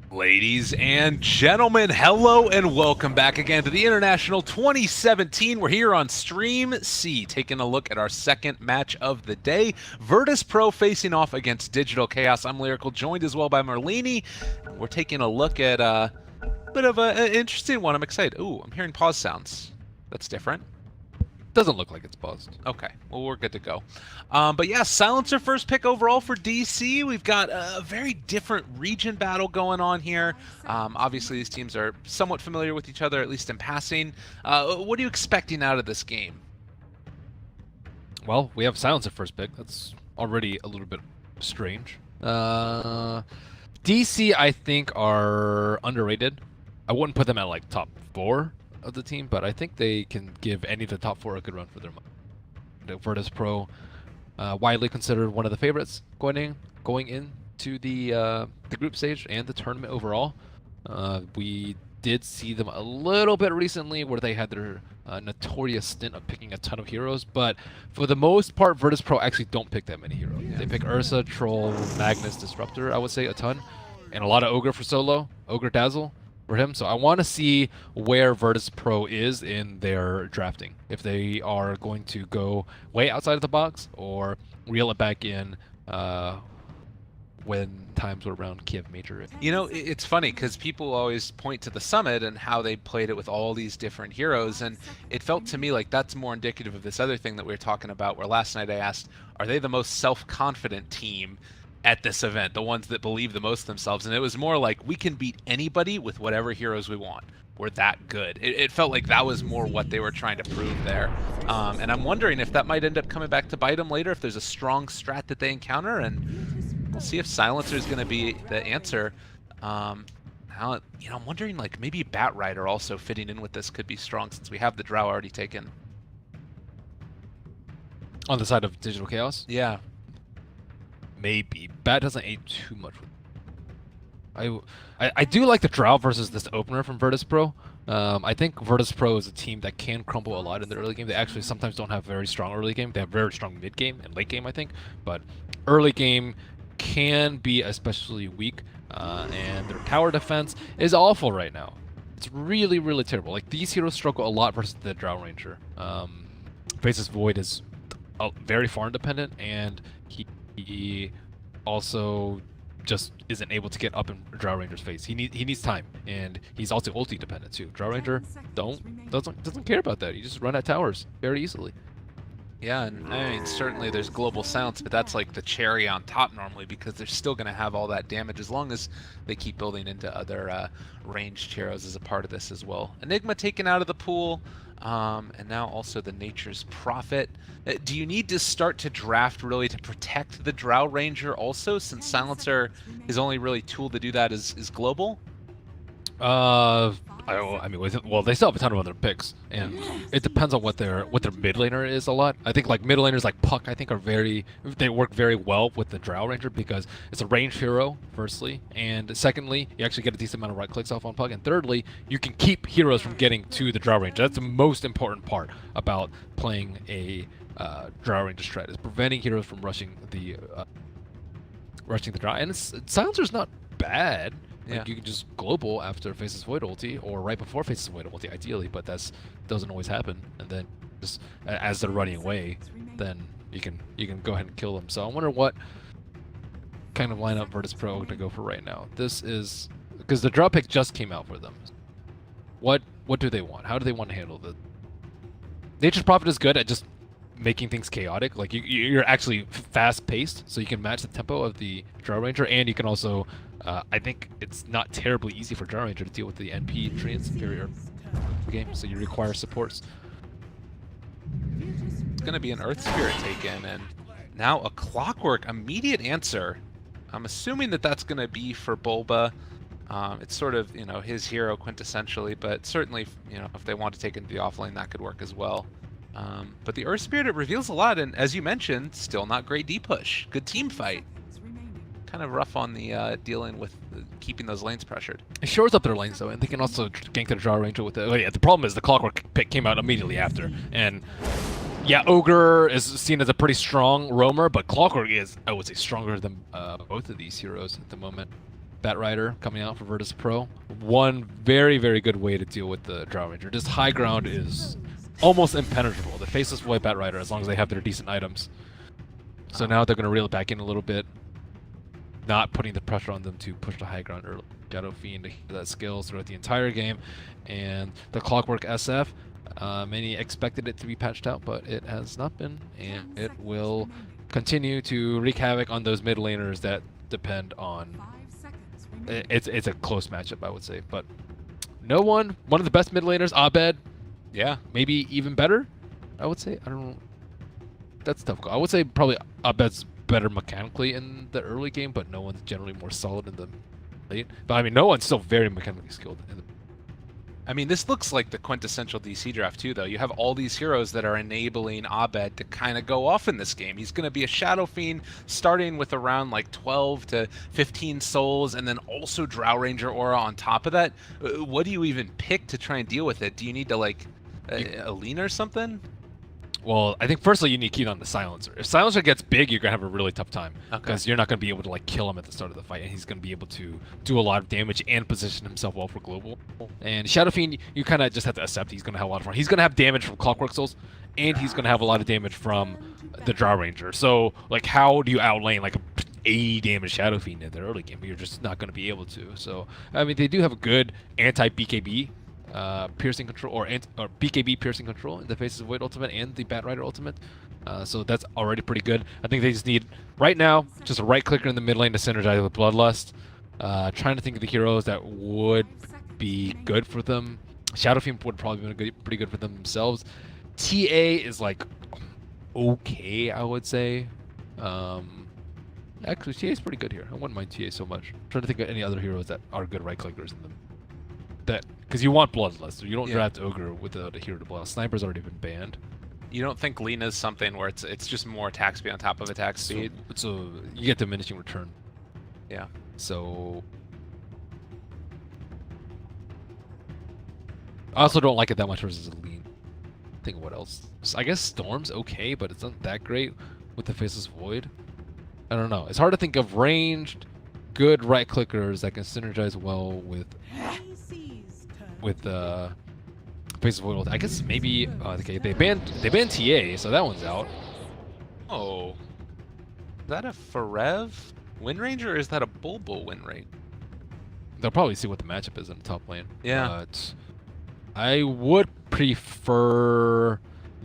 Ladies and gentlemen, hello and welcome back again to the International 2017. We're here on Stream C, taking a look at our second match of the day. Virtus.pro facing off against Digital Chaos. I'm Lyrical, joined as well by Merlini. We're taking a look at a bit of an interesting one. I'm excited. Ooh, I'm hearing pause sounds. That's different. Doesn't look like it's paused. Okay, well, we're good to go. But yeah, Silencer first pick overall for DC. We've got a very different region battle going on here. Obviously, these teams are somewhat familiar with each other, at least in passing. What are you expecting out of this game? Well, we have Silencer first pick. That's already a little bit strange. DC, I think, are underrated. I wouldn't put them at like top 4 of the team, but I think they can give any of the top 4 a good run for their money. Virtus.pro, widely considered one of the favorites going into the group stage and the tournament overall. We did see them a little bit recently where they had their notorious stint of picking a ton of heroes, but for the most part, Virtus.pro actually don't pick that many heroes. They pick Ursa, Troll, Magnus, Disruptor, I would say a ton, and a lot of Ogre for solo, Ogre Dazzle for him. So I want to see where Virtus.pro is in their drafting. If they are going to go way outside of the box or reel it back in when times were around Kiev Major. You know, it's funny because people always point to the Summit and how they played it with all these different heroes, and it felt to me like that's more indicative of this other thing that we were talking about, where last night I asked, are they the most self-confident team at this event, the ones that believe the most themselves? And it was more like, we can beat anybody with whatever heroes we want. We're that good. It felt like that was more what they were trying to prove there. And I'm wondering if that might end up coming back to bite them later, if there's a strong strat that they encounter, and we'll see if Silencer is going to be the answer. Now, you know, I'm wondering, like, maybe Bat Rider also fitting in with this could be strong, since we have the Drow already taken. On the side of Digital Chaos? Yeah. Maybe. Bat doesn't aid too much. I do like the Drow versus this opener from Virtus.pro. I think Virtus.pro is a team that can crumble a lot in the early game. They actually sometimes don't have very strong early game. They have very strong mid game and late game, I think. But early game can be especially weak, and their tower defense is awful right now. It's really, really terrible. Like, these heroes struggle a lot versus the Drow Ranger. Faceless Void is very farm dependent, and he also just isn't able to get up in Drow Ranger's face. He needs time, and he's also ulti dependent too. Drow Ranger doesn't care about that. You just run at towers very easily. Yeah, and I mean, certainly there's global silence, but that's like the cherry on top normally, because they're still going to have all that damage as long as they keep building into other ranged heroes as a part of this as well. Enigma taken out of the pool, and now also the Nature's Prophet. Do you need to start to draft really to protect the Drow Ranger also, since Silencer is only really tool to do that is global? I mean, well, they still have a ton of other picks, and it depends on what their mid laner is a lot. I think like mid laners like Puck, I think they work very well with the Drow Ranger because it's a ranged hero, firstly, and secondly, you actually get a decent amount of right clicks off on Puck, and thirdly, you can keep heroes from getting to the Drow Ranger. That's the most important part about playing a Drow Ranger strat, is preventing heroes from rushing the Drow. And Silencer's not bad. Like, you can just global after Faceless Void ulti, or right before Faceless Void ulti, ideally, but that doesn't always happen. And then just as they're running away, then you can go ahead and kill them. So I wonder what kind of lineup Virtus.pro to go for right now. This is because the draw pick just came out for them. What do they want? How do they want to handle this? Nature's Prophet is good at just making things chaotic. Like, you're actually fast-paced, so you can match the tempo of the Drow Ranger, and you can also I think it's not terribly easy for Drow Ranger to deal with the NP treants very early in the game, so you require supports. It's going to be an Earth Spirit taken, and now a Clockwork immediate answer. I'm assuming that that's going to be for Bulba. It's sort of, you know, his hero quintessentially, but certainly, you know, if they want to take into the offlane, that could work as well. But the Earth Spirit, it reveals a lot, and as you mentioned, still not great D-push. Good team fight. Kind of rough on the dealing with keeping those lanes pressured. It shores up their lanes though, and they can also gank the Drow Ranger with it. Oh, yeah, the problem is the Clockwork pick came out immediately after, and Yeah, Ogre is seen as a pretty strong roamer, but Clockwork is, I would say, stronger than both of these heroes at the moment. Batrider coming out for Virtus.pro. One very, very good way to deal with the Drow Ranger. Just high ground is almost impenetrable. The Faceless Void Batrider, as long as they have their decent items. So now they're going to reel it back in a little bit, not putting the pressure on them to push the high ground early. Shadow Fiend that skills throughout the entire game, and the Clockwork SF. Many expected it to be patched out, but it has not been, and it will continue to wreak havoc on those mid laners that depend on. It's a close matchup, I would say, but one of the best mid laners, Abed. Yeah, maybe even better. I would say. I don't know. That's a tough call. I would say probably Abed's better mechanically in the early game, but no one's generally more solid in the late. But I mean, no one's still very mechanically skilled in the. I mean, this looks like the quintessential DC draft too, though. You have all these heroes that are enabling Abed to kind of go off in this game. He's going to be a Shadow Fiend starting with around like 12 to 15 souls, and then also Drow Ranger aura on top of that. What do you even pick to try and deal with it? Do you need to like a lean or something? Well, I think firstly you need to keep on the Silencer. If Silencer gets big, you're going to have a really tough time. Because you're not going to be able to like kill him at the start of the fight, and he's going to be able to do a lot of damage and position himself well for global. And Shadow Fiend, you kind of just have to accept he's going to have a lot of fun. He's going to have damage from Clockwork Souls, and he's going to have a lot of damage from the Drow Ranger. So, like, how do you outlane like a 80 damage Shadow Fiend in the early game? But you're just not going to be able to. So, I mean, they do have a good anti-BKB piercing control or BKB piercing control in the Faces of Void ultimate and the Batrider ultimate, so that's already pretty good. I think they just need right now just a right clicker in the mid lane to synergize with Bloodlust. Trying to think of the heroes that would be good for them. Shadow Fiend would probably be pretty good for them themselves. TA is like okay, I would say. Actually, TA is pretty good here. I wouldn't mind TA so much. I'm trying to think of any other heroes that are good right clickers in them. Because you want Bloodlust, so you don't draft Ogre without a hero to block. Sniper's already been banned. You don't think Lena's something where it's just more attack speed on top of attack speed? So you get diminishing return. Yeah. So I also don't like it that much versus a lean. Think of what else. I guess Storm's okay, but it's not that great with the Faceless Void. I don't know. It's hard to think of ranged, good right clickers that can synergize well with Faceless Void. I guess maybe okay, they banned TA, so that one's out. Oh, is that a Forev win range, or is that a Bulbul win rate? They'll probably see what the matchup is in the top lane. Yeah. But I would prefer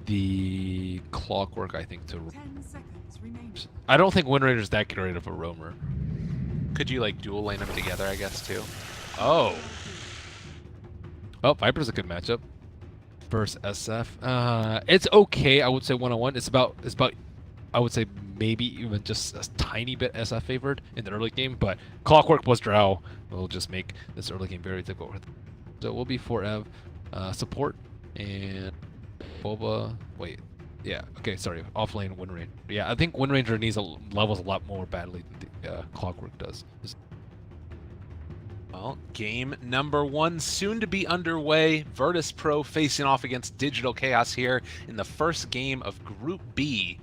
the Clockwork, I think, to. 10 seconds remaining. I don't think Wind Ranger's that great of a roamer. Could you like dual lane them together, I guess, too? Oh. Well, Viper's a good matchup. Versus SF. It's okay, I would say 1-on-1. It's about I would say maybe even just a tiny bit SF favored in the early game, but Clockwork plus Drow will just make this early game very difficult. So it will be Forev support and Boba. Wait, yeah, okay, sorry, off lane Wind Ranger. Yeah, I think Wind Ranger needs levels a lot more badly than the Clockwork does. Well, game number 1 soon to be underway. Virtus.pro facing off against Digital Chaos here in the first game of Group B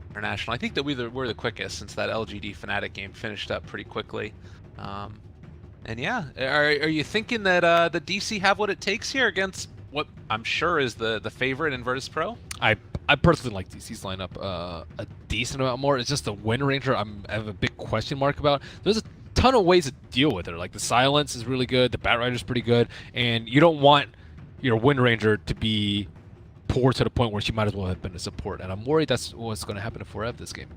International. I think that we're the quickest since that LGD Fnatic game finished up pretty quickly. And yeah, are you thinking that the DC have what it takes here against what I'm sure is the favorite in Virtus.pro? I personally like DC's lineup a decent amount more. It's just the Wind Ranger I have a big question mark about. There's a ton of ways to deal with her. Like the Silence is really good, the Batrider's pretty good, and you don't want your Wind Ranger to be poor to the point where she might as well have been a support. And I'm worried that's what's going to happen to Forev this game.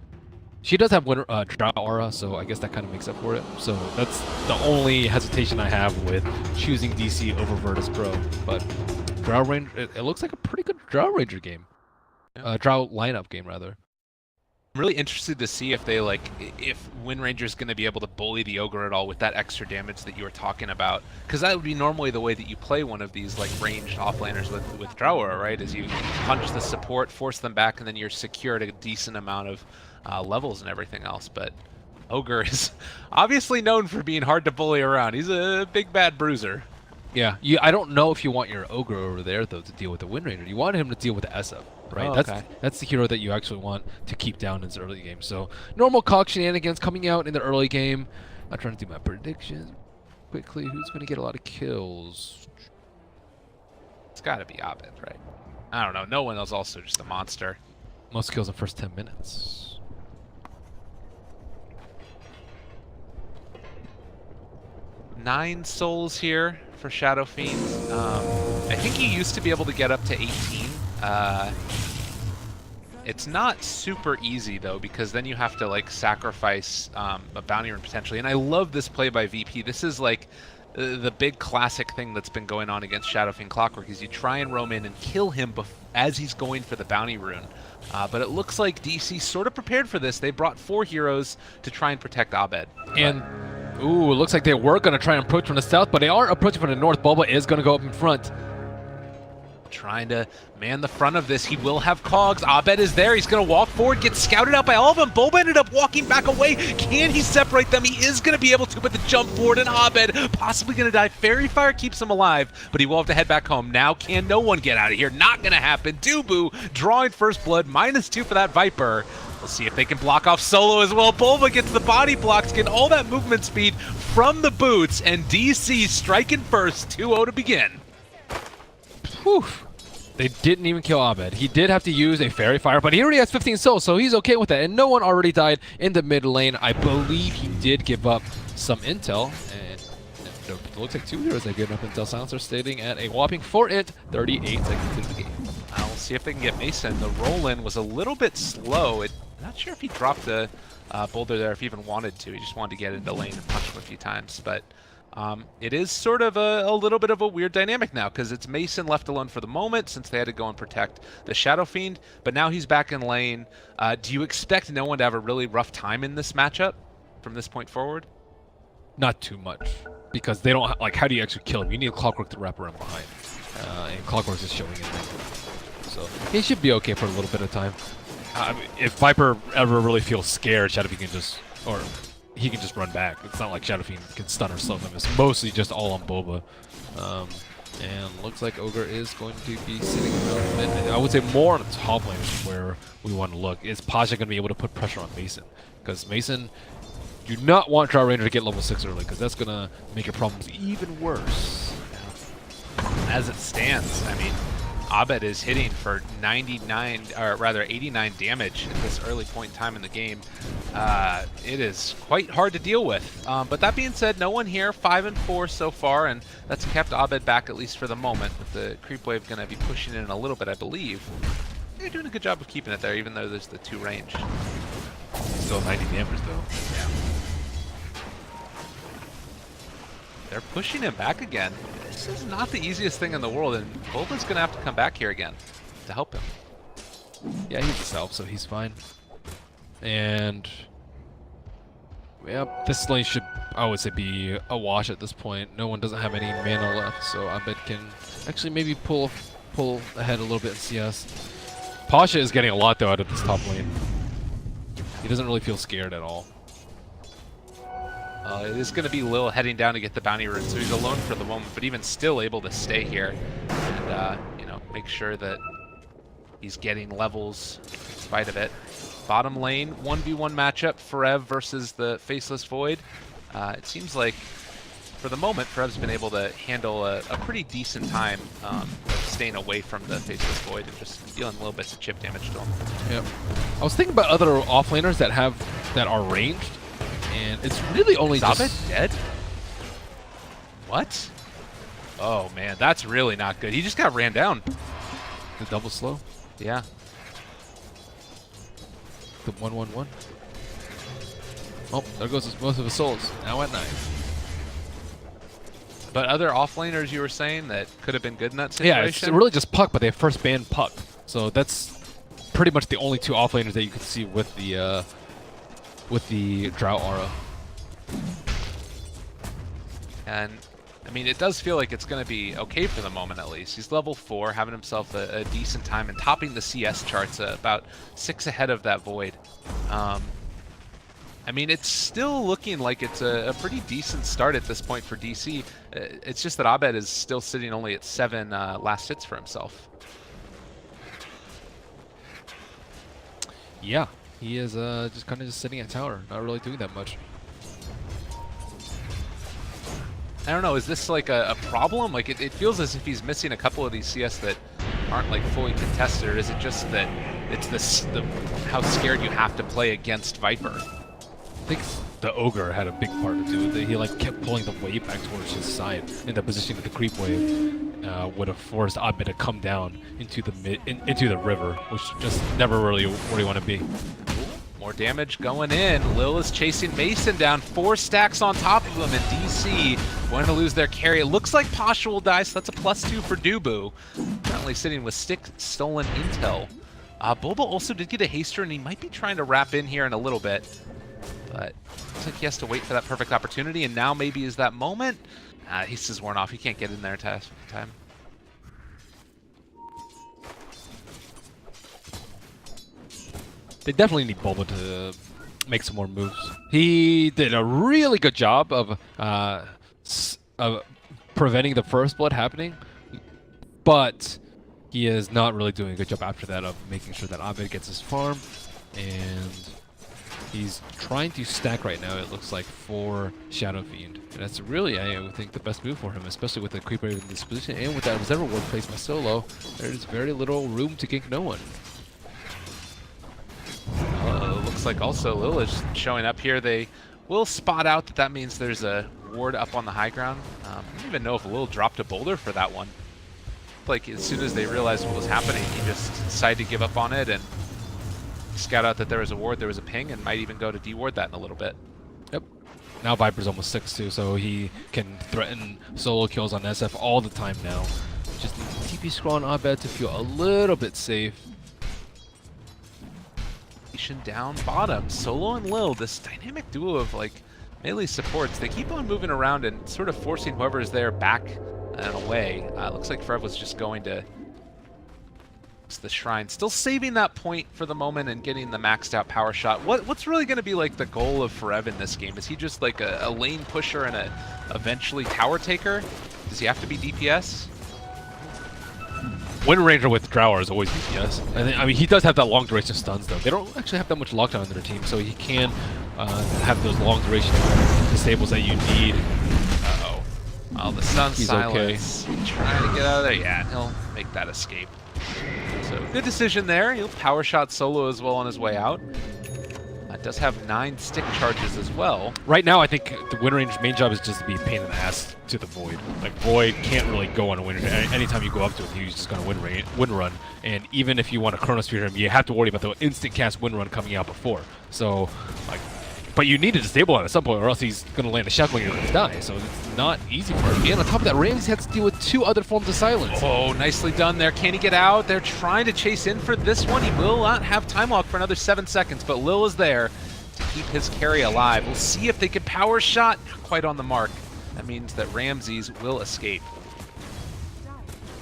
She does have Drow Aura, so I guess that kind of makes up for it. So that's the only hesitation I have with choosing DC over Virtus.pro. But Drow Ranger, it looks like a pretty good Drow Ranger game. Drow lineup game, rather. I'm really interested to see if they if Wind Ranger's going to be able to bully the Ogre at all with that extra damage that you were talking about, because that would be normally the way that you play one of these like ranged offlaners with Drow Aura, right? Is you punch the support, force them back, and then you're secured a decent amount of levels and everything else. But Ogre is obviously known for being hard to bully around. He's a big bad bruiser. Yeah, I don't know if you want your Ogre over there though to deal with the Wind Ranger. You want him to deal with the SF. right? Oh, That's okay. that's the hero that you actually want to keep down in the early game. So normal cog shenanigans coming out in the early game. I'm trying to do my predictions quickly. Who's going to get a lot of kills? It's got to be Abed, right? I don't know. No one is also just a monster. Most kills in the first 10 minutes. 9 souls here for Shadow Fiend. I think he used to be able to get up to 18. It's not super easy though, because then you have to like sacrifice a bounty rune potentially. And I love this play by VP. This is like the big classic thing that's been going on against Shadow Fiend Clockwork is you try and roam in and kill him as he's going for the bounty rune. But it looks like DC sort of prepared for this. They brought 4 heroes to try and protect Abed. And ooh, it looks like they were going to try and approach from the south, but they are approaching from the north. Bulba is going to go up in front. Trying to man the front of this. He will have cogs. Abed is there. He's going to walk forward, get scouted out by all of them. Bulba ended up walking back away. Can he separate them? He is going to be able to, but the jump forward and Abed possibly going to die. Fairy Fire keeps him alive, but he will have to head back home. Now can no one get out of here? Not going to happen. Dubu drawing first blood. -2 for that Viper. We'll see if they can block off Solo as well. Bulba gets the body blocks, getting all that movement speed from the boots, and DC striking first, 2-0 to begin. Whew. They didn't even kill Abed. He did have to use a Fairy Fire, but he already has 15 souls, so he's okay with that. And no one already died in the mid lane. I believe he did give up some intel, and it looks like 2 heroes have given up intel. Silencer stating at a whopping 38 seconds into the game. We'll see if they can get Mason. The roll-in was a little bit slow. Not sure if he dropped the boulder there, if he even wanted to. He just wanted to get into lane and punch him a few times, but it is sort of a little bit of a weird dynamic now, because it's Mason left alone for the moment since they had to go and protect the Shadow Fiend, but now he's back in lane. Do you expect no one to have a really rough time in this matchup from this point forward? Not too much, because they don't, like, how do you actually kill him? You need Clockwork to wrap around behind, and Clockwork is showing it. So he should be okay for a little bit of time. I mean, if Viper ever really feels scared, Shadow Fiend can just, or he can just run back. It's not like Shadow Fiend can stun or slow him. It's mostly just all on Bulba. And looks like Ogre is going to be sitting around mid. I would say more on the top lane is where we want to look. Is Pasha going to be able to put pressure on Mason? Because Mason, do not want Drow Ranger to get level 6 early, because that's going to make your problems even worse. As it stands, I mean, Abed is hitting for 89 damage at this early point in time in the game. It is quite hard to deal with. But that being said, no one here, 5-4 so far, and that's kept Abed back at least for the moment. With the creep wave going to be pushing in a little bit, I believe. They're doing a good job of keeping it there, even though there's the 2 range. Still 90 damage though. Yeah. They're pushing him back again. This is not the easiest thing in the world, and Bulba's going to have to come back here again to help him. Yeah, he's a self, so he's fine. And yeah, this lane should, I would say, be a wash at this point. No one doesn't have any mana left, so Abed can actually maybe pull ahead a little bit in CS. Pasha is getting a lot though out of this top lane. He doesn't really feel scared at all. It is going to be Lil heading down to get the bounty rune, so he's alone for the moment, but even still able to stay here and, you know, make sure that he's getting levels in spite of it. Bottom lane, 1v1 matchup, Forev versus the Faceless Void. It seems like, for the moment, Forev's been able to handle a pretty decent time staying away from the Faceless Void and just dealing little bits of chip damage to him. Yep. I was thinking about other offlaners that are ranged. And it's really only Is just... Abed dead? What? Oh man, that's really not good. He just got ran down. The double slow? Yeah. The 1-1-1. Oh, there goes most of his souls. Now at 9. But other offlaners you were saying that could have been good in that situation? Yeah, it's really just Puck, but they first banned Puck. So that's pretty much the only 2 offlaners that you can see with the Drought Aura. And, I mean, it does feel like it's going to be okay for the moment, at least. He's level 4, having himself a decent time and topping the CS charts, about 6 ahead of that Void. I mean, it's still looking like it's a pretty decent start at this point for DC. It's just that Abed is still sitting only at 7 last hits for himself. Yeah, he is just kind of just sitting at tower, not really doing that much. I don't know, is this like a problem? Like it feels as if he's missing a couple of these CS that aren't like fully contested, or is it just that it's how scared you have to play against Viper? I think the Ogre had a big part to do with it. He like kept pulling the wave back towards his side in the position of the creep wave. Would have forced Abed to come down into the into the river, which just never really where you want to be. More damage going in. Lil is chasing Mason down. 4 stacks on top of him, and DC going to lose their carry. It looks like Pasha will die, so that's a +2 for Dubu. Currently sitting with 6 stolen intel. Bulba also did get a haster, and he might be trying to wrap in here in a little bit. But looks like he has to wait for that perfect opportunity, and now maybe is that moment. Hastes worn off. He can't get in there in time. They definitely need Bulba to make some more moves. He did a really good job of preventing the first blood happening, but he is not really doing a good job after that of making sure that Abed gets his farm, and he's trying to stack right now, it looks like, for Shadow Fiend. And that's really, I think, the best move for him, especially with the creeper in this position, and with that Observer Ward placed by Solo, there's very little room to gank no one. Looks like also Lil is showing up here. They will spot out that means there's a ward up on the high ground. I don't even know if Lil dropped a boulder for that one. Like as soon as they realized what was happening, he just decided to give up on it and scout out that there was a ward, there was a ping, and might even go to deward that in a little bit. Yep. Now Viper's almost 6 too, so he can threaten solo kills on SF all the time now. Just needs to TP scroll on Abed to feel a little bit safe. Down bottom, Solo and Lil, this dynamic duo of like melee supports, they keep on moving around and sort of forcing whoever is there back and away. Looks like Forev was just going to the shrine, still saving that point for the moment and getting the maxed out power shot. What's really going to be like the goal of Forev in this game? Is he just like a lane pusher and a eventually tower taker? Does he have to be DPS? Wind Ranger with Drower is always DPS. I mean, he does have that long duration stuns though. They don't actually have that much lockdown in their team, so he can have those long duration disables that you need. Uh-oh. Oh, the sun He's silence. Okay. Trying to get out of there. Yeah, and he'll make that escape. So good decision there. He'll power shot Solo as well on his way out. Does have 9 stick charges as well. Right now, I think the Wind Ranger's main job is just to be a pain in the ass to the Void. Like, Void can't really go on a Wind Ranger. Anytime you go up to it, he's just going to wind run. And even if you want to Chronosphere him, you have to worry about the instant cast Wind Run coming out before. So, like, but you need to disable him at some point, or else he's going to land a shock when you're going to die. So it's not easy for him. And on top of that, Ramsey has to deal with 2 other forms of silence. Oh, nicely done there. Can he get out? They're trying to chase in for this one. He will not have time lock for another 7 seconds, but Lil is there to keep his carry alive. We'll see if they can power shot. Not quite on the mark. That means that Ramses will escape.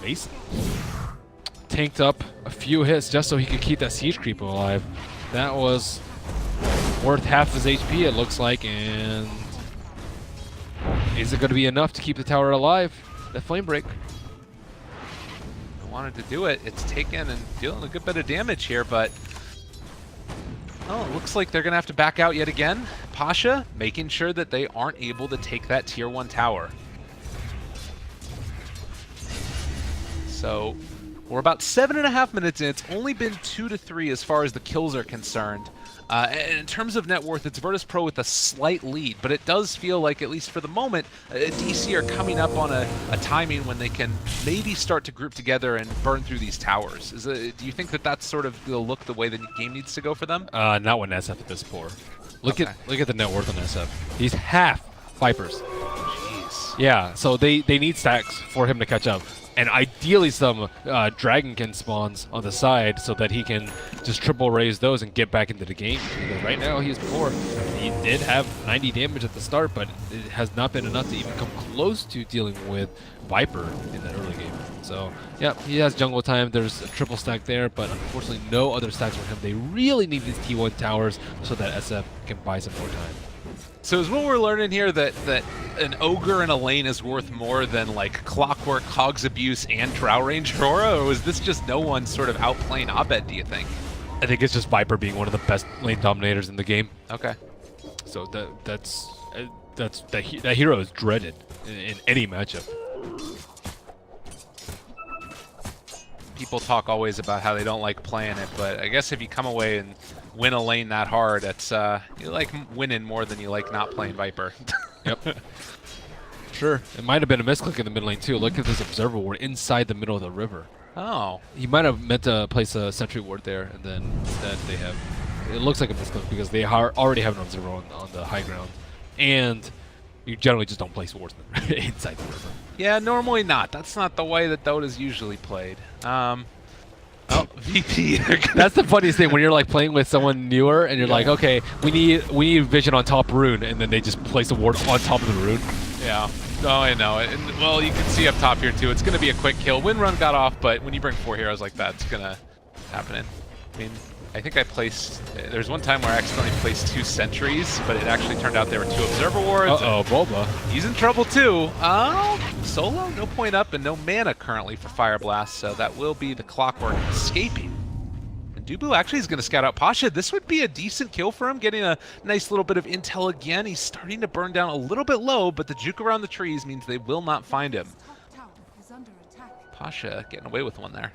Mason tanked up a few hits just so he could keep that siege creeper alive. That was worth half his HP, it looks like, and is it going to be enough to keep the tower alive? That flame break. I wanted to do it. It's taken and dealing a good bit of damage here, but oh, it looks like they're going to have to back out yet again. Pasha making sure that they aren't able to take that tier 1 tower. So we're about 7.5 minutes in. It's only been 2 to 3 as far as the kills are concerned. And in terms of net worth, it's Virtus.pro with a slight lead, but it does feel like, at least for the moment, DC are coming up on a timing when they can maybe start to group together and burn through these towers. Do you think that that's sort of the look, the way the game needs to go for them? Not when SF is this poor. Look at the net worth on SF. He's half Vipers. Jeez. Yeah, so they need stacks for him to catch up. And ideally some Dragonkin spawns on the side so that he can just triple raise those and get back into the game. Because right now he is poor. He did have 90 damage at the start, but it has not been enough to even come close to dealing with Viper in that early game. So, yeah, he has jungle time. There's a triple stack there, but unfortunately no other stacks for him. They really need these T1 towers so that SF can buy some more time. So is what we're learning here that an ogre in a lane is worth more than like Clockwork, Hogs Abuse, and Drow Range Aurora, or was this just no one sort of outplaying Abed, do you think? I think it's just Viper being one of the best lane dominators in the game. Okay. So that hero is dreaded in any matchup. People talk always about how they don't like playing it, but I guess if you come away and win a lane that hard, it's you like winning more than you like not playing Viper. Yep. Sure. It might have been a misclick in the mid lane too. Look at this observer ward inside the middle of the river. Oh. He might have meant to place a sentry ward there, and then instead they have. It looks like a misclick because they already have an observer on the high ground, and you generally just don't place wards inside the river. Yeah, normally not. That's not the way that Dota's usually played. Oh, VP. That's the funniest thing when you're like playing with someone newer and you're like, okay, we need vision on top rune, and then they just place a ward on top of the rune. Yeah. Oh, I know. And, well, you can see up top here too. It's going to be a quick kill. Wind run got off, but when you bring 4 heroes like that, it's going to happen. I mean, I think I placed. There's one time where I accidentally placed 2 sentries, but it actually turned out there were 2 observer wards. Uh-oh, Boba. He's in trouble too. Solo, no point up and no mana currently for Fire Blast, so that will be the Clockwork escaping. And Newbee actually is going to scout out Pasha. This would be a decent kill for him, getting a nice little bit of intel again. He's starting to burn down a little bit low, but the juke around the trees means they will not find him. Pasha getting away with one there.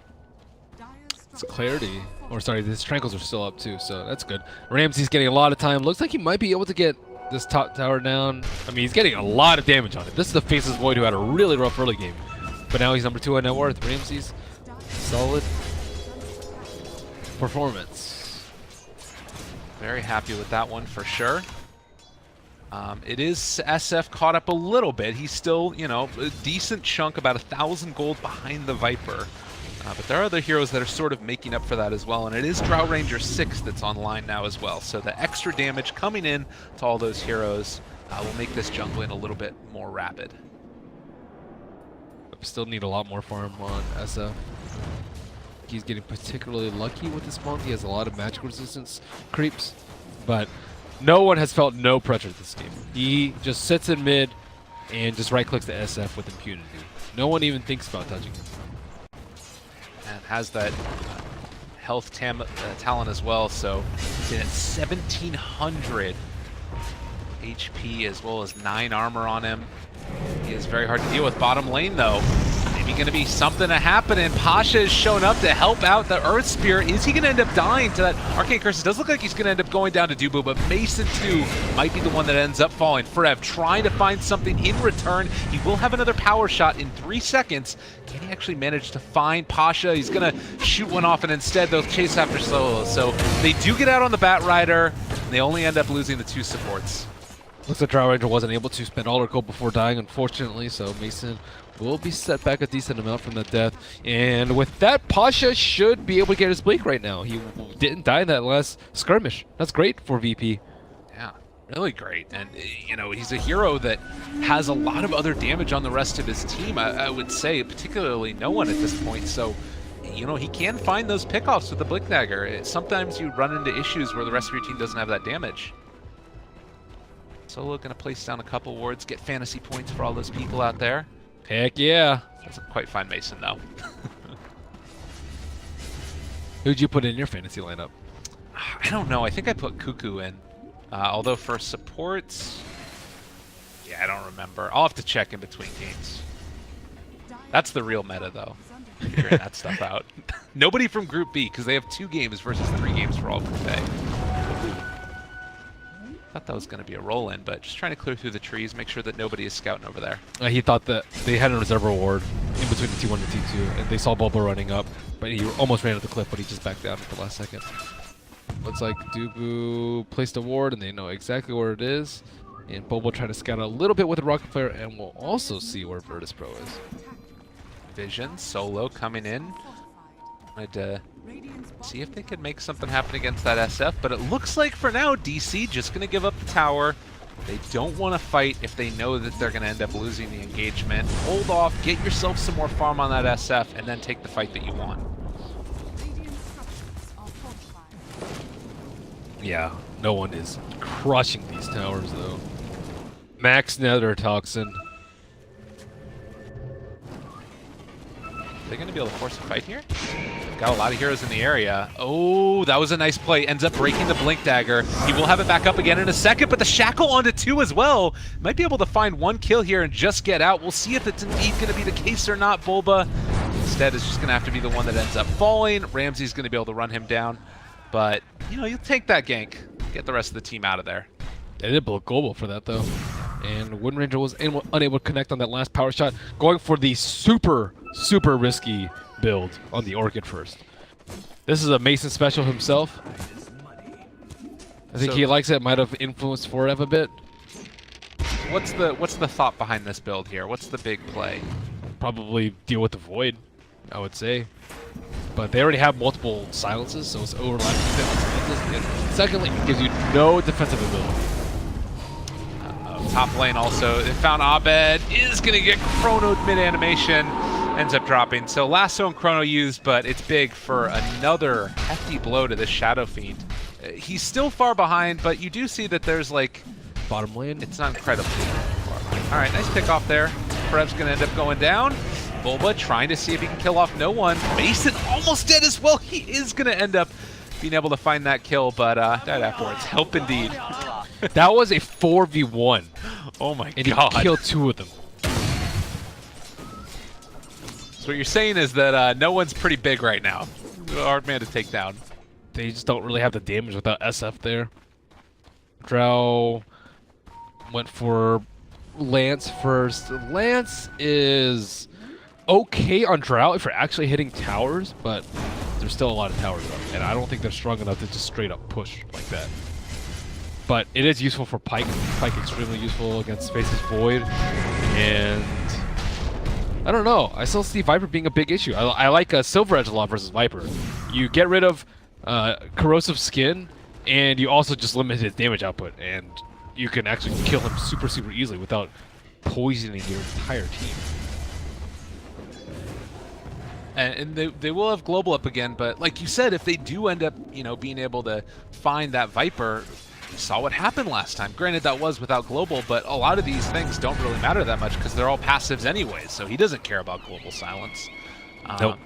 It's clarity. Or sorry, his Trankles are still up too, so that's good. Ramsey's getting a lot of time. Looks like he might be able to get this top tower down. I mean, he's getting a lot of damage on it. This is the Faceless Void who had a really rough early game. But now he's number 2 on net worth. Ramsey's solid performance. Very happy with that one for sure. It is SF caught up a little bit. He's still, you know, a decent chunk, about 1,000 gold behind the Viper. But there are other heroes that are sort of making up for that as well, and it is Drow Ranger 6 that's online now as well. So the extra damage coming in to all those heroes will make this jungling a little bit more rapid. Still need a lot more farm on SF. He's getting particularly lucky with this monk. He has a lot of magic resistance creeps, but no one has felt no pressure this game. He just sits in mid and just right-clicks the SF with impunity. No one even thinks about touching him. And has that health talent as well, so he's at 1,700 HP as well as 9 armor on him. He is very hard to deal with. Bottom lane though, maybe going to be something to happen, and Pasha is showing up to help out the Earth Spear. Is he going to end up dying to that Arcane Curse? It does look like he's going to end up going down to Dubu, but Mason too might be the one that ends up falling. Frev trying to find something in return. He will have another power shot in 3 seconds. Can he actually manage to find Pasha? He's going to shoot one off, and instead they'll chase after Solo. So they do get out on the Bat Rider, and they only end up losing the 2 supports. Looks like Drow Ranger wasn't able to spend all her gold before dying, unfortunately, so Mason will be set back a decent amount from the death. And with that, Pasha should be able to get his Blink right now. He didn't die in that last skirmish. That's great for VP. Yeah, really great. And, you know, he's a hero that has a lot of other damage on the rest of his team, I would say, particularly no one at this point. So, you know, he can find those pickoffs with the Blink Dagger. Sometimes you run into issues where the rest of your team doesn't have that damage. Solo gonna place down a couple wards, get fantasy points for all those people out there. Heck yeah. Doesn't quite find Mason though. Who'd you put in your fantasy lineup? I don't know. I think I put Cuckoo in. Although for supports, yeah, I don't remember. I'll have to check in between games. That's the real meta though. Figuring that stuff out. Nobody from Group B, because they have 2 games versus 3 games for all Group A. Thought that was going to be a roll-in, but just trying to clear through the trees, make sure that nobody is scouting over there. He thought that they had a reserve ward in between the T1 and T2, and they saw Bobo running up, but he almost ran at the cliff, but he just backed down at the last second. Looks like Dubu placed a ward, and they know exactly where it is. And Bobo trying to scout a little bit with the Rocket Flare, and we'll also see where Virtus.pro is. Vision, Solo coming in. I'd see if they could make something happen against that SF, but it looks like for now DC just going to give up the tower. They don't want to fight if they know that they're going to end up losing the engagement. Hold off, get yourself some more farm on that SF, and then take the fight that you want. Yeah, no one is crushing these towers though. Max Nether Toxin. Are they going to be able to force a fight here? got a lot of heroes in the area. Oh, that was a nice play. Ends up breaking the Blink Dagger. He will have it back up again in a second, but the Shackle onto 2 as well. Might be able to find 1 kill here and just get out. We'll see if it's indeed going to be the case or not. Bulba instead is just going to have to be the one that ends up falling. Ramsey's going to be able to run him down. But, you know, you'll take that gank. Get the rest of the team out of there. They did blow global for that, though. And Wind Ranger was unable to connect on that last power shot, going for the super risky build on the Orchid first. This is a Mason special himself. I think he likes it. Might have influenced Forev a bit. What's the thought behind this build here? What's the big play? Probably deal with the Void, I would say. But they already have multiple silences, so it's overlapping silences. And secondly, it gives you no defensive ability. Top lane also, they found Abed, is going to get chronoed mid-animation, ends up dropping. So Lasso and Chrono used, but it's big for another hefty blow to this Shadow Fiend. He's still far behind, but you do see that there's like... Bottom lane? It's not incredibly far behind. All right, nice pick off there. Forev's going to end up going down. Bulba trying to see if he can kill off no one. Mason almost dead as well. He is going to end up being able to find that kill, but died afterwards. Help indeed. That was a 4v1. Oh my and god. He killed 2 of them. So what you're saying is that no one's pretty big right now. A hard man to take down. They just don't really have the damage without SF there. Drow went for Lance first. Lance is okay on Drow if you're actually hitting towers, but there's still a lot of towers up, and I don't think they're strong enough to just straight up push like that. But it is useful for Pyke. Pyke extremely useful against Face's Void, and I don't know. I still see Viper being a big issue. I like Silver Edge a lot versus Viper. You get rid of corrosive skin, and you also just limit his damage output, and you can actually kill him super easily without poisoning your entire team. And they will have global up again, but like you said, if they do end up, you know, being able to find that Viper, you saw what happened last time. Granted, that was without global, but a lot of these things don't really matter that much because they're all passives anyways, so he doesn't care about global silence. Nope.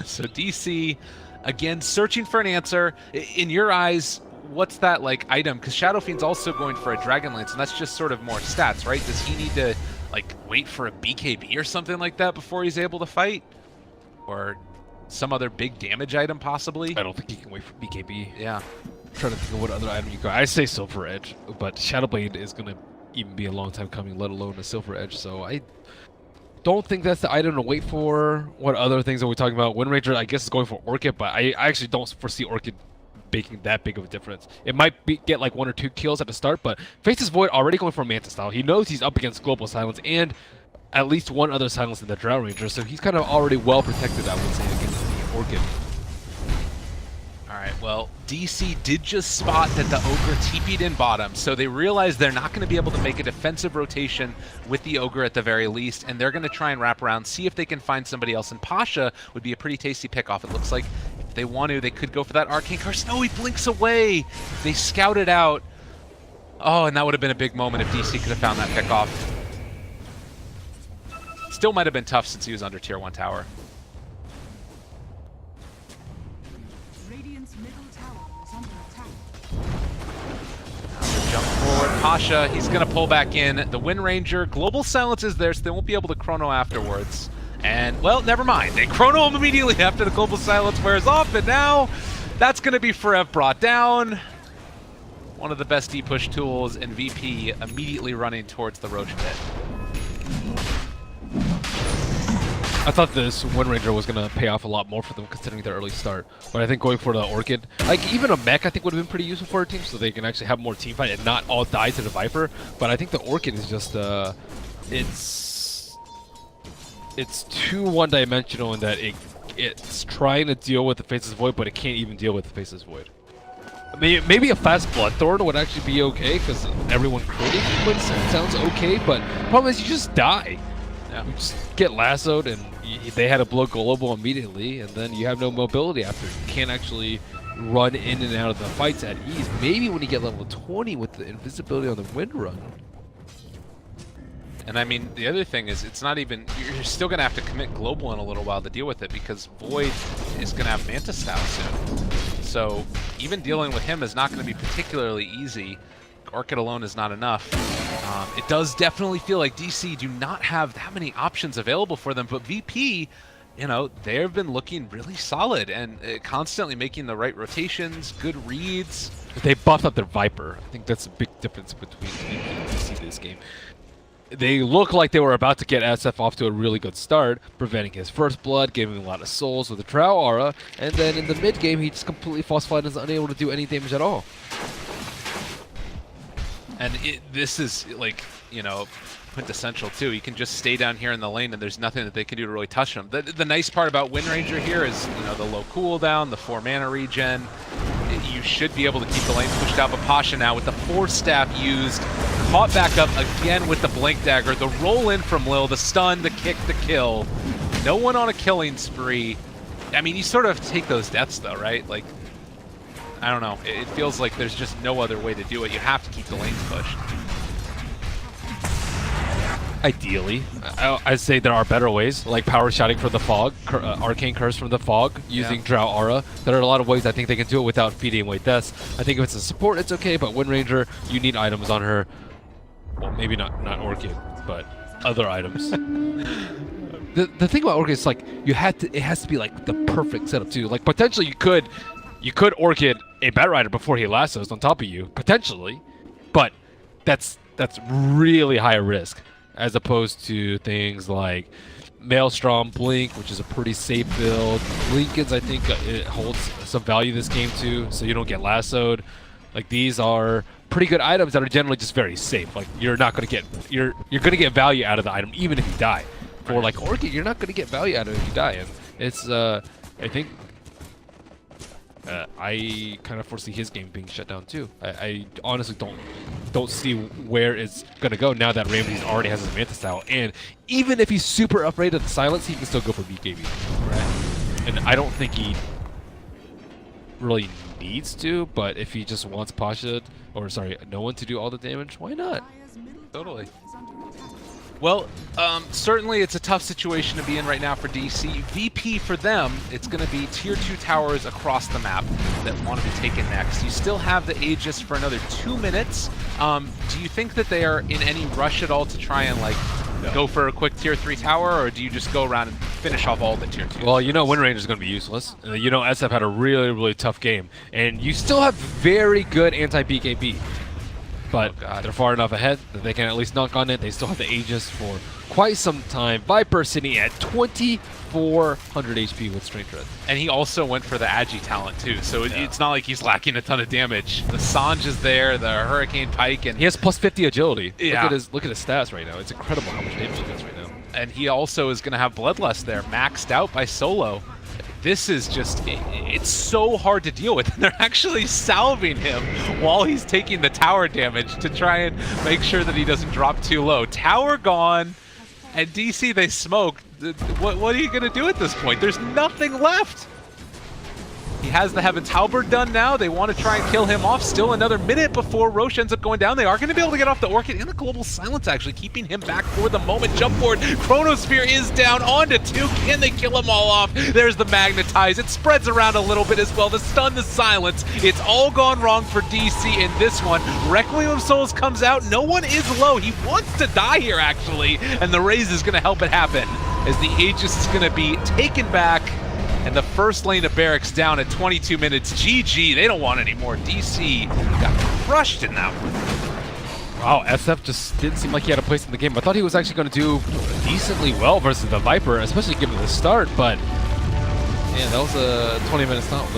So DC, again, searching for an answer. In your eyes, what's that like item? Because Shadow Fiend's also going for a Dragon Lance, and that's just sort of more stats, right? Does he need to like wait for a BKB or something like that before he's able to fight? Or some other big damage item, possibly? I don't think you can wait for BKB. Yeah. I'm trying to think of what other item you got. I say Silver Edge, but Shadowblade is going to even be a long time coming, let alone a Silver Edge, so I don't think that's the item to wait for. What other things are we talking about? Wind Ranger, I guess, is going for Orchid, but I actually don't foresee Orchid making that big of a difference. It might get like 1 or 2 kills at the start, but Face's Void already going for Manta style. He knows he's up against Global Silence and at least 1 other silence in the Drow Ranger, so he's kind of already well protected, I would say, against the Orchid. Alright, well, DC did just spot that the Ogre TP'd in bottom, so they realize they're not going to be able to make a defensive rotation with the Ogre at the very least, and they're going to try and wrap around, see if they can find somebody else, and Pasha would be a pretty tasty pickoff. It looks like if they want to, they could go for that Arcane Curse. No, he blinks away! They scout it out. Oh, and that would have been a big moment if DC could have found that pickoff. Still might have been tough since he was under tier 1 tower. Radiant's middle tower is under attack. Now the jump forward, Pasha, he's gonna pull back in. The Wind Ranger, Global Silence is there, so they won't be able to chrono afterwards. And, well, never mind. They chrono him immediately after the Global Silence wears off, and now that's gonna be Forev brought down. One of the best D-push tools, and VP immediately running towards the Roach pit. I thought this Wind Ranger was going to pay off a lot more for them considering their early start. But I think going for the Orchid, like even a mech I think would have been pretty useful for a team so they can actually have more team fight and not all die to the Viper. But I think the Orchid is just, it's too one-dimensional in that it's trying to deal with the Faceless Void, but it can't even deal with the Faceless Void. Maybe a fast Bloodthorn would actually be okay because everyone critting would sounds okay, but the problem is you just die. Yeah. You just get lassoed and they had to blow global immediately, and then you have no mobility after. You can't actually run in and out of the fights at ease. Maybe when you get level 20 with the invisibility on the Wind Run. And I mean, the other thing is, it's not even, you're still going to have to commit global in a little while to deal with it, because Void is going to have Manta Style soon. So even dealing with him is not going to be particularly easy. Orchid alone is not enough. It does definitely feel like DC do not have that many options available for them, but VP, you know, they've been looking really solid and constantly making the right rotations, good reads. They buffed up their Viper. I think that's a big difference between VP and DC this game. They look like they were about to get SF off to a really good start, preventing his first blood, giving him a lot of souls with a Drow aura, and then in the mid game he just completely falsified and is unable to do any damage at all. And this is, like, you know, quintessential too. You can just stay down here in the lane and there's nothing that they can do to really touch him. The nice part about Wind Ranger here is, you know, the low cooldown, the 4 mana regen. You should be able to keep the lanes pushed out, but Pasha now with the Force Staff used, caught back up again with the Blink Dagger, the roll in from Lil, the stun, the kick, the kill. No one on a killing spree. I mean, you sort of take those deaths though, right? Like, I don't know. It feels like there's just no other way to do it. You have to keep the lanes pushed. Ideally, I'd say there are better ways, like power shouting from the fog, arcane curse from the fog, using Drow aura. There are a lot of ways I think they can do it without feeding away deaths. I think if it's a support, it's okay, but Wind Ranger, you need items on her. Well, maybe not Orchid, but other items. The thing about Orchid is like it has to be like the perfect setup too. Like potentially you could Orchid a Bat Rider before he lassos on top of you, potentially, but that's really high risk. As opposed to things like Maelstrom, Blink, which is a pretty safe build. Lincoln's, I think, it holds some value this game too, so you don't get lassoed. Like these are pretty good items that are generally just very safe. Like you're not gonna get you're gonna get value out of the item even if you die. For like Orchid, you're not gonna get value out of it if you die, and it's I think. I kind of foresee his game being shut down too. I honestly don't see where it's gonna go now that Ramsey already has his Manta Style, and even if he's super afraid of the silence, he can still go for BKB. Right. And I don't think he really needs to, but if he just wants Pasha, or sorry, no one to do all the damage, why not? Totally. Well, certainly it's a tough situation to be in right now for DC. VP for them, it's going to be tier 2 towers across the map that want to be taken next. You still have the Aegis for another 2 minutes. Do you think that they are in any rush at all to try and like go for a quick tier 3 tower, or do you just go around and finish off all the tier 2s? Well, you know Wind Ranger is going to be useless. You know SF had a really tough game, and you still have very good anti-BKB. But they're far enough ahead that they can at least knock on it. They still have the Aegis for quite some time. Viper sitting at 2,400 HP with Strength Dread. And he also went for the Agi talent too, so it's not like he's lacking a ton of damage. The Sanj is there, the Hurricane Pike, and he has plus 50 agility. Yeah. Look at his stats right now. It's incredible how much damage he does right now. And he also is going to have Bloodlust there, maxed out by Solo. This is just, it's so hard to deal with. They're actually salving him while he's taking the tower damage to try and make sure that he doesn't drop too low. Tower gone, and DC, they smoke. What are you going to do at this point? There's nothing left. He has the Heaven's Halberd done now. They want to try and kill him off. Still another minute before Roche ends up going down. They are going to be able to get off the Orchid and the Global Silence, actually, keeping him back for the moment. Jump forward. Chronosphere is down onto 2. Can they kill them all off? There's the Magnetize. It spreads around a little bit as well. The Stun, the Silence. It's all gone wrong for DC in this one. Requiem of Souls comes out. No one is low. He wants to die here, actually. And the Raise is going to help it happen as the Aegis is going to be taken back. And the first lane of Barracks down at 22 minutes. GG, they don't want any more. DC got crushed in that one. Wow, SF just didn't seem like he had a place in the game. I thought he was actually going to do decently well versus the Viper, especially given the start, but yeah, that was a 20-minute stop.